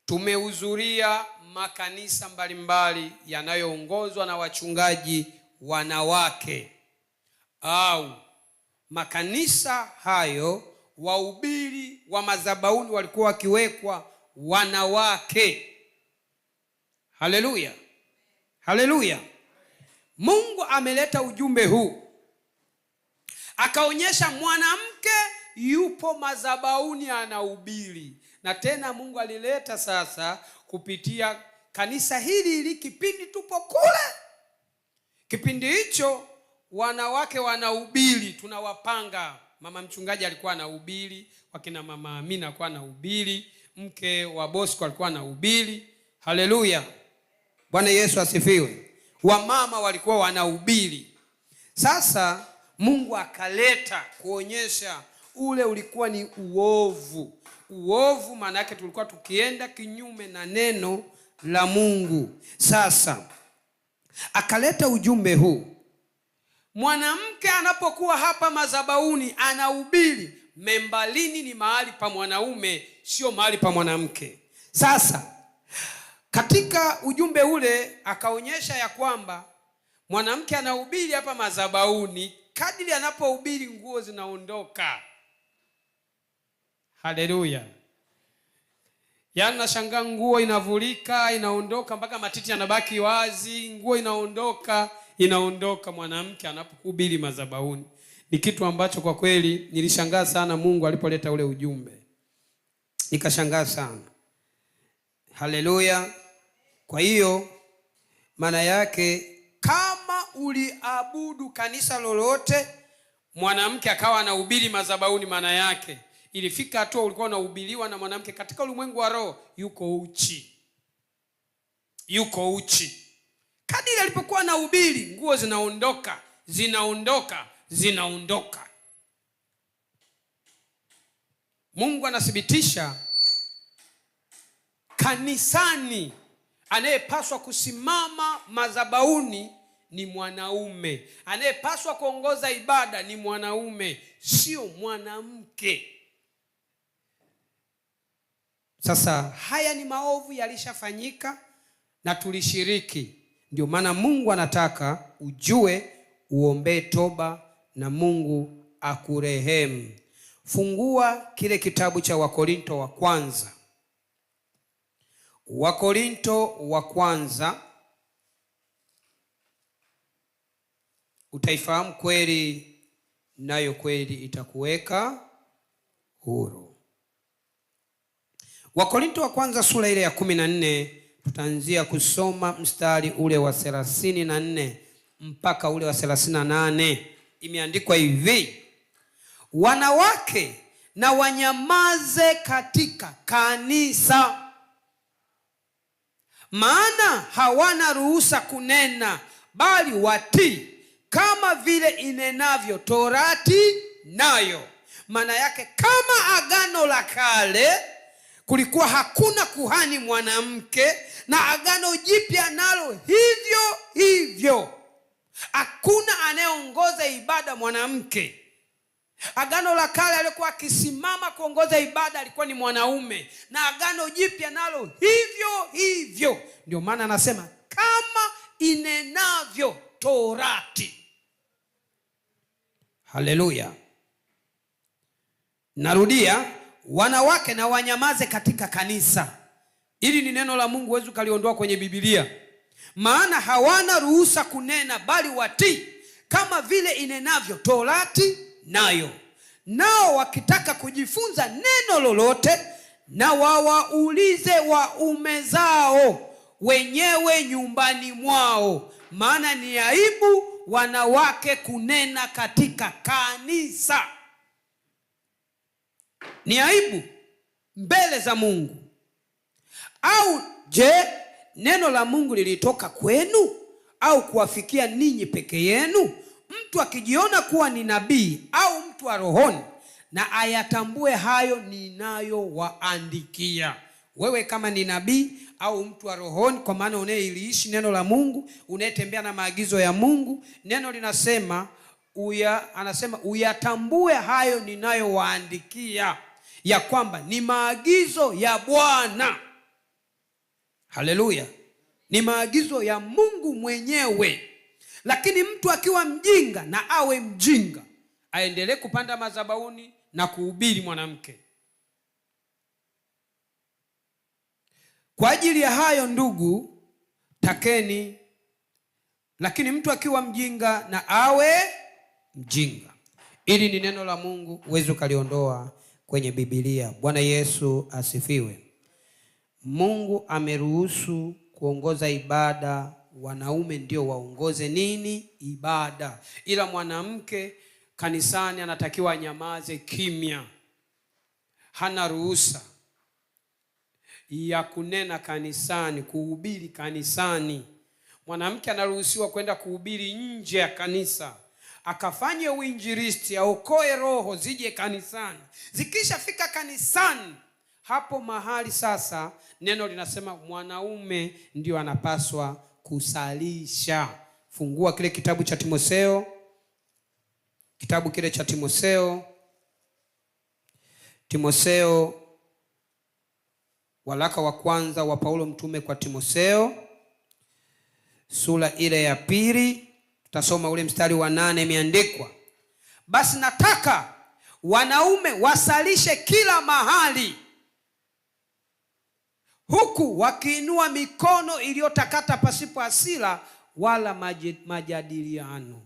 Tumehudhuria makanisa mbalimbali yanayoongozwa na wachungaji wanawake, au makanisa hayo wahubiri wa madhabahuni walikuwa wakiwekwa wanawake. Haleluya, haleluya. Mungu ameleta ujumbe huu, akaonyesha mwanamke yupo madhabahuni anahubiri. Na tena Mungu alileta sasa kupitia kanisa hili kipindi tupo kule. Kipindi hicho wanawake wanahubiri, tunawapanga. Mama mchungaji alikuwa anahubiri, wakina mama Amina alikuwa anahubiri, mke wa Bosco alikuwa anahubiri. Haleluya, Bwana Yesu asifiwe. Wamama walikuwa wanahubiri. Sasa Mungu akaleta kuonyesha ule ulikuwa ni uovu. Uovu maana yake tulikuwa tukienda kinyume na neno la Mungu. Sasa akaleta ujumbe huu. Mwanamke anapokuwa hapa madhabahuni anahubiri, membalini ni mahali pa mwanaume, sio mahali pa mwanamke. Sasa katika ujumbe ule akaonyesha ya kwamba mwanamke anahubiri hapa madhabahuni, kadiri anapohubiri nguo zinaondoka. Haleluya. Yaani nashangaa, nguo inavulika, inaondoka mpaka matiti yanabaki wazi, nguo inaondoka mwanamke anapohubiri madhabahuni. Ni kitu ambacho kwa kweli nilishangaa sana Mungu alipoleta ule ujumbe. Nikashangaa sana. Haleluya. Kwa hiyo maana yake kama uliabudu kanisa lolote mwanamke akawa anahubiri madhabahuni, maana yake ilifika hatua ulikuwa unahubiriwa na mwanamke katika ulimwengu wa roho yuko uchi. Kadiri alipokuwa anahubiri nguo zinaondoka. Mungu anathibitisha kanisani anayepaswa kusimama madhabahuni ni mwanaume. Anayepaswa kuongoza ibada ni mwanaume, sio mwanamke. Sasa haya ni maovu yalishafanyika na tulishiriki. Ndio maana Mungu anataka ujue, uombee toba na Mungu akurehemu. Fungua kile kitabu cha Wakorinto wa kwanza. Wakorinto wa kwanza. Utaifahamu kweli, nayo kweli itakuweka huru. Wakorinto wa kwanza sura ile ya 14, tutaanzia kusoma mstari ule wa 34 mpaka ule wa 38. Imeandikwa hivi: wanawake na wanyamaze katika kanisa, maana hawana ruhusa kunena, bali watii, kama vile inenavyo torati nayo. Maana yake kama agano la kale kulikuwa hakuna kuhani mwanamke, na agano jipya nalo hivyo. Hakuna anayeongoza ibada mwanamke. Agano la kale alikuwa akisimama kuongoza ibada alikuwa ni mwanaume, na agano jipya nalo hivyo. Ndio maana anasema kama inenavyo torati. Haleluya. Narudia, wanawake na wanyamaze katika kanisa. Ili ni neno la Mungu, huwezi ukaliondoa kwenye Biblia. Maana hawana ruhusa kunena, bali watii, kama vile inenavyo torati nayo. Nao wakitaka kujifunza neno lolote, na wawaulize waume zao wenyewe nyumbani mwao, maana ni aibu wanawake kunena katika kanisa. Ni aibu mbele za Mungu. Au je, neno la Mungu lilitoka kwenu au kuwafikia ninyi peke yenu? Mtu akijiona kuwa ni nabii au mtu wa rohoni, na ayatambue hayo ninayowaandikia. Wewe kama ni nabii au mtu wa rohoni, kwa maana unayeishi neno la Mungu, unayetembea na maagizo ya Mungu, neno linasema anasema uyatambue hayo ninayowaandikia, ya kwamba ni maagizo ya Bwana. Haleluya. Ni maagizo ya Mungu mwenyewe. Lakini mtu akiwa mjinga na awe mjinga, aendelee kupanda madhabahuni na kuhubiri mwanamke. Kwa ajili ya hayo ndugu, takeni. Lakini mtu akiwa mjinga na awe mjinga. Ili ni neno la Mungu, uweze ukaliondoa kwenye Biblia. Bwana Yesu asifiwe. Mungu ameruhusu kuongoza ibada, wanaume ndio waongoze nini? Ibada. Ila mwanamke kanisani anatakiwa anyamaze kimya. Hana ruhusa ya kunena kanisani, kuhubiri kanisani. Mwanamke anaruhusiwa kwenda kuhubiri nje ya kanisa, akafanye uinjilisti, aokoe roho zije kanisani. Zikishafika kanisani, hapo mahali sasa neno linasema mwanaume ndio anapaswa kusalisha. Fungua kile kitabu cha Timotheo, kitabu kile cha Timotheo, waraka wa kwanza wa Paulo mtume kwa Timotheo, sura ile ya 2, tutasoma ule mstari wa 8. Imeandikwa, basi nataka wanaume wasalishe kila mahali, huku wakiinua mikono iliyotakata pasipo hasira wala majadiliano.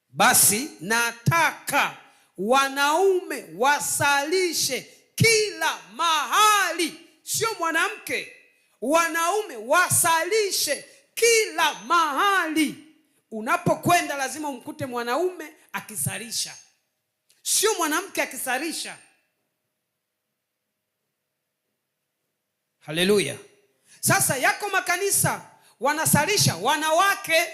Basi nataka wanaume wasalishe kila mahali, sio mwanamke. Wanaume wasalishe kila mahali. Unapokwenda lazima umkute mwanaume akisalisha, sio mwanamke akisalisha. Haleluya. Sasa yako makanisa wanasalisha wanawake.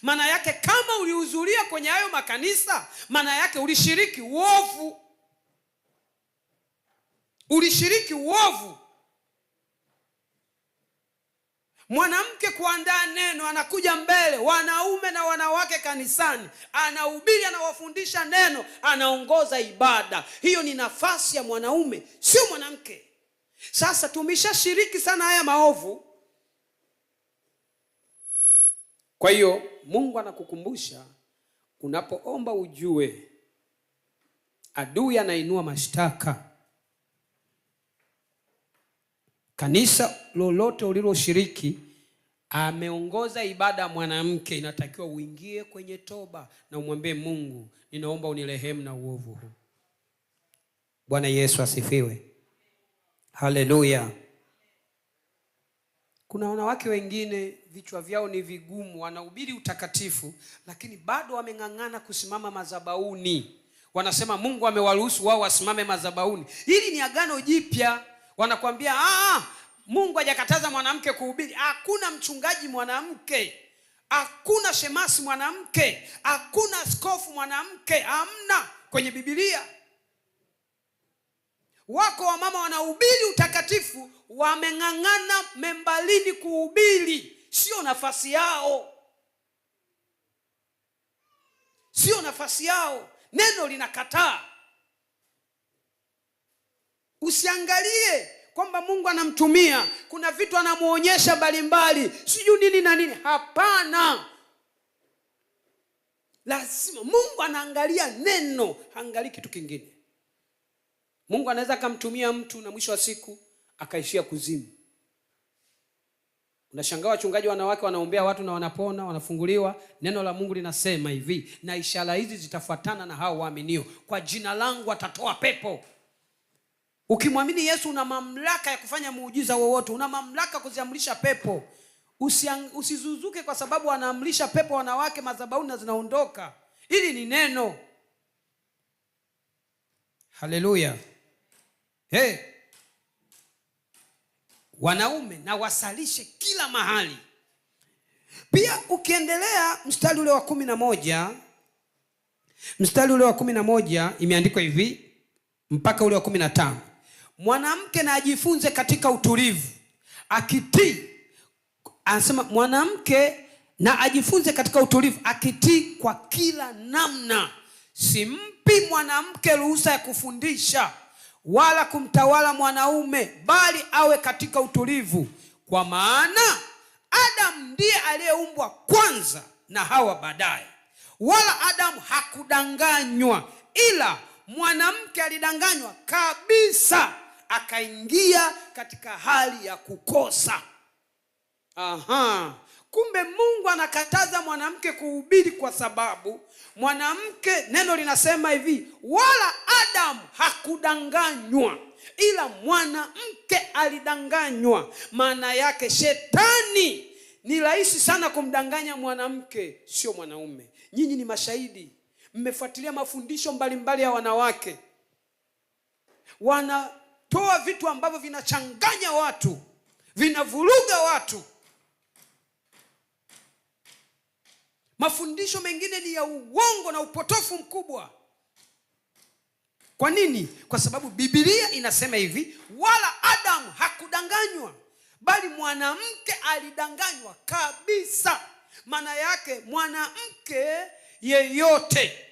Maana yake kama ulihudhuria kwenye hayo makanisa, maana yake ulishiriki uovu. Ulishiriki uovu. Mwanamke kuandaa neno, anakuja mbele wanaume na wanawake kanisani, anahubiri, anawafundisha neno, anaongoza ibada. Hiyo ni nafasi ya mwanaume, sio mwanamke. Sasa tumeshashiriki sana haya maovu. Kwa hiyo Mungu anakukumbusha, unapoomba ujue adui anainua mashtaka. Kanisa lolote uliloshiriki, ameongoza ibada mwanamke, inatakiwa uingie kwenye toba na umwambie Mungu, ninaomba unirehemu na uovu huu. Bwana Yesu asifiwe. Haleluya. Kuna wanawake wengine vichwa vyao ni vigumu, wanahubiri utakatifu, lakini bado wameng'ang'ana kusimama madhabahuni. Wanasema Mungu amewaruhusu wao wasimame madhabahuni. Hili ni agano jipya. Wanakuambia Mungu hajakataza mwanamke kuhubiri. Hakuna mchungaji mwanamke, hakuna shemasi mwanamke, hakuna askofu mwanamke, hamna kwenye Biblia. Wako wamama wanahubiri utakatifu, wameng'ang'ana membalini kuhubiri. Sio nafasi yao, sio nafasi yao. Neno linakataa. Usiangalie kwamba Mungu anamtumia, kuna vitu anamuonyesha mbalimbali, sijui nini na nini. Hapana. Lazima Mungu anaangalia neno, haangalii kitu kingine. Mungu anaweza kumtumia mtu na mwisho wa siku akaishia kuzimu. Unashangaa wachungaji wanawake wanaombea watu na wanapona, wanafunguliwa. Neno la Mungu linasema hivi, na ishara hizi zitafuatana na hao waaminio, kwa jina langu watatoa pepo. Ukimwamini Yesu una mamlaka ya kufanya muujiza wowote, una mamlaka kuziamrisha pepo. Usizuzuke kwa sababu anaamrisha pepo wanawake madhabahuni na zinaondoka. Hili ni neno. Haleluya. Wanaume na wasalishe kila mahali. Pia ukiendelea mstari ule wa 11, mstari ule wa 11 imeandikwa hivi mpaka ule wa 15. Mwanamke na ajifunze katika utulivu akitii. Anasema mwanamke na ajifunze katika utulivu akitii kwa kila namna. Simpi mwanamke ruhusa ya kufundisha wala kumtawala mwanaume, bali awe katika utulivu. Kwa maana Adamu ndiye aliyeumbwa kwanza na Hawa baadaye. Wala Adamu hakudanganywa, ila mwanamke alidanganywa kabisa, akaingia katika hali ya kukosa. Kumbe Mungu anakataza mwanamke kuhubiri, kwa sababu mwanamke, neno linasema hivi, wala Adamu hakudanganywa, ila mwanamke alidanganywa. Maana yake shetani ni rahisi sana kumdanganya mwanamke, sio mwanaume. Nyinyi ni mashahidi, mmefuatilia mafundisho mbalimbali ya wanawake. Wanatoa vitu ambavyo vinachanganya watu, vinavuruga watu. Mafundisho mengine ni ya uongo na upotofu mkubwa. Kwa nini? Kwa sababu Biblia inasema hivi, wala Adamu hakudanganywa, bali mwanamke alidanganywa kabisa. Maana yake mwanamke yeyote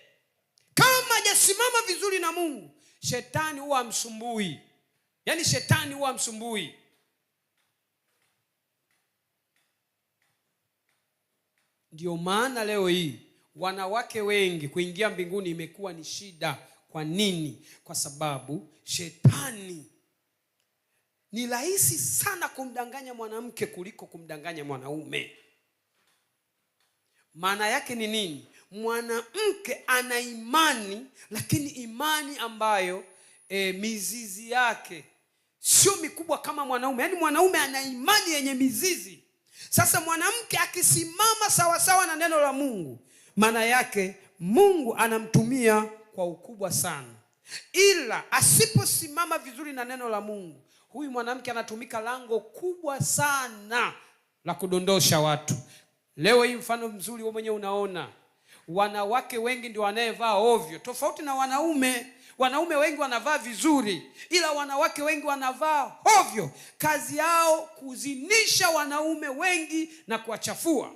kama hajasimama vizuri na Mungu, shetani huwa hamsumbui. Yaani shetani huwa hamsumbui. Ndio maana leo hii wanawake wengi kuingia mbinguni imekuwa ni shida. Kwa nini? Kwa sababu shetani ni rahisi sana kumdanganya mwanamke kuliko kumdanganya mwanaume. Maana yake ni nini? Mwanamke ana imani, lakini imani ambayo mizizi yake sio mikubwa kama mwanaume. Yaani mwanaume ana imani yenye mizizi. Sasa mwanamke akisimama sawasawa na neno la Mungu, maana yake Mungu anamtumia kwa ukubwa sana. Ila asiposimama vizuri na neno la Mungu, huyu mwanamke anatumika lango kubwa sana la kudondosha watu. Leo hii mfano mzuri wewe mwenyewe unaona, wanawake wengi ndio wanayevaa ovyo, tofauti na wanaume. Wanaume wengi wanavaa vizuri, ila wanawake wengi wanavaa ovyo. Kazi yao kuzinisha wanaume wengi na kuwachafua.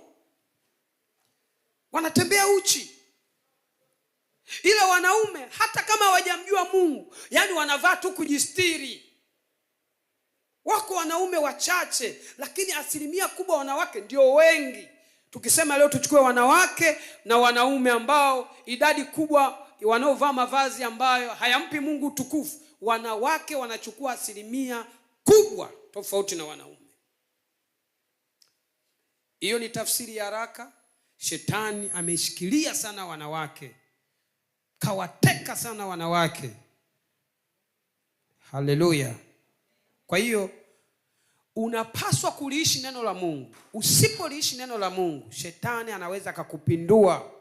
Wanatembea uchi. Ila wanaume hata kama hawajamjua Mungu, yani wanavaa tu kujistiri. Wako wanaume wachache, lakini asilimia kubwa wanawake ndio wengi. Tukisema leo tuchukue wanawake na wanaume ambao idadi kubwa wanaovaa mavazi ambayo hayampi Mungu utukufu, wanawake wanachukua asilimia kubwa tofauti na wanaume. Hiyo ni tafsiri ya haraka. Shetani ameshikilia sana wanawake, kawateka sana wanawake. Haleluya. Kwa hiyo unapaswa kuliishi neno la Mungu. Usipoliishi neno la Mungu, shetani anaweza akakupindua.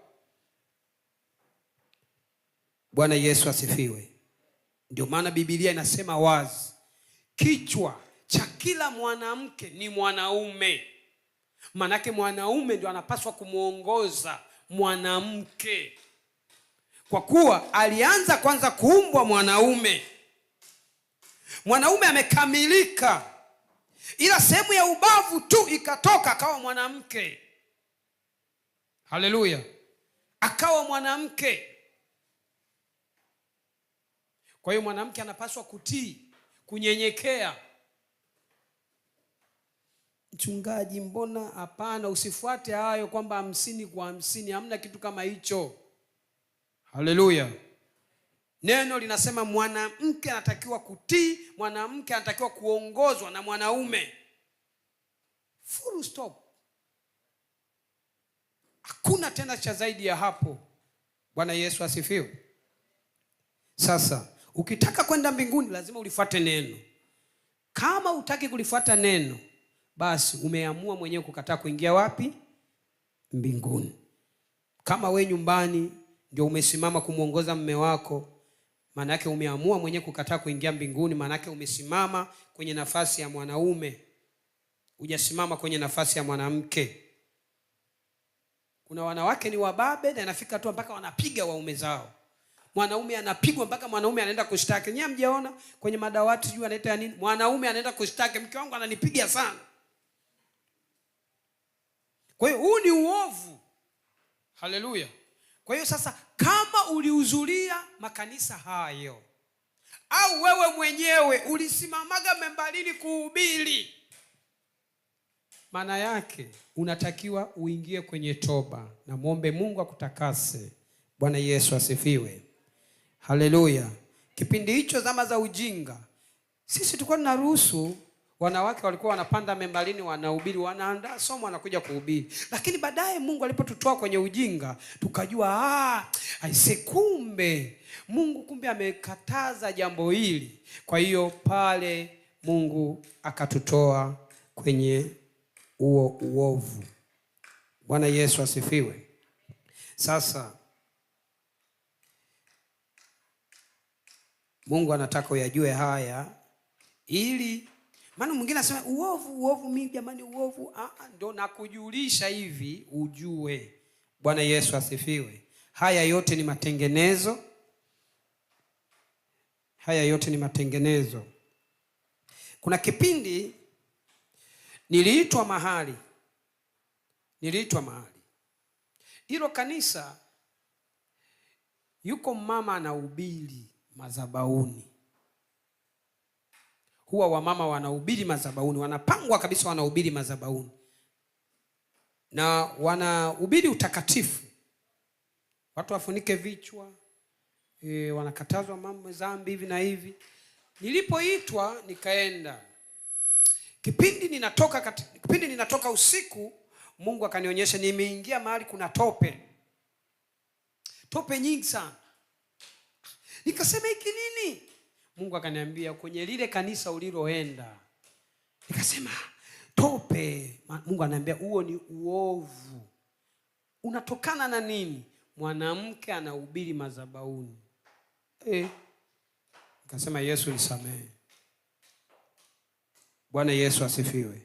Bwana Yesu asifiwe. Ndio maana Biblia inasema wazi, kichwa cha kila mwanamke ni mwanaume. Manake mwanaume ndio anapaswa kumuongoza mwanamke, kwa kuwa alianza kwanza kuumbwa mwanaume. Mwanaume amekamilika, ila sehemu ya ubavu tu ikatoka akawa mwanamke. Haleluya, akawa mwanamke. Kwa hiyo mwanamke anapaswa kutii, kunyenyekea. Mchungaji, mbona? Hapana, usifuate hayo kwamba 50 kwa 50. Hamna kitu kama hicho. Haleluya. Neno linasema mwanamke anatakiwa kutii, mwanamke anatakiwa kuongozwa na mwanaume. Full stop. Hakuna tena cha zaidi ya hapo. Bwana Yesu asifiwe. Sasa ukitaka kwenda mbinguni lazima ulifuate neno. Kama hutaki kulifuata neno, basi umeamua mwenyewe kukataa kuingia wapi? Mbinguni. Kama we nyumbani ndio umesimama kumuongoza mume wako, maana yake umeamua mwenyewe kukataa kuingia mbinguni. Maana yake umesimama kwenye nafasi ya mwanaume, hujasimama kwenye nafasi ya mwanamke. Kuna wanawake ni wababe na inafika tu mpaka wanapiga waume zao. Mwanaume anapigwa mpaka mwanaume anaenda kushtaki. Nyie mjaona kwenye madawati sijui anaita nini? Mwanaume anaenda kushtaki, mke wangu ananipiga sana. Kwa hiyo huu ni uovu. Haleluya. Kwa hiyo sasa, kama ulihudhuria makanisa hayo au wewe mwenyewe ulisimamaga membalini kuhubiri, maana yake unatakiwa uingie kwenye toba na muombe Mungu akutakase. Bwana Yesu asifiwe. Haleluya. Kipindi hicho, zama za ujinga, sisi tulikuwa tunaruhusu wanawake walikuwa wanapanda membalini, wanahubiri, wanaandaa somo, wanakuja kuhubiri. Lakini baadaye Mungu alipotutoa kwenye ujinga, tukajua aise, kumbe Mungu kumbe amekataza jambo hili. Kwa hiyo pale Mungu akatutoa kwenye huo uovu. Bwana Yesu asifiwe. Sasa Mungu anataka uyajue haya, ili maana mwingine anasema uovu mimi jamani uovu. Ndo nakujulisha hivi ujue. Bwana Yesu asifiwe. Haya yote ni matengenezo. Haya yote ni matengenezo. Kuna kipindi niliitwa mahali. Hilo kanisa, yuko mama anahubiri madhabahuni. Huwa wamama wanahubiri madhabahuni, wanapangwa kabisa, wanahubiri madhabahuni na wanahubiri utakatifu. Watu wafunike vichwa, wanakatazwa mambo dhambi hivi na hivi. Nilipoitwa nikaenda. Kipindi ninatoka usiku, Mungu akanionyesha nimeingia mahali kuna tope nyingi sana. Nikasema hiki nini? Mungu akaniambia kwenye lile kanisa uliloenda. Nikasema tope. Mungu ananiambia huo ni uovu. Unatokana na nini? Mwanamke anahubiri madhabahuni. Nikasema Yesu nisamehe. Bwana Yesu asifiwe.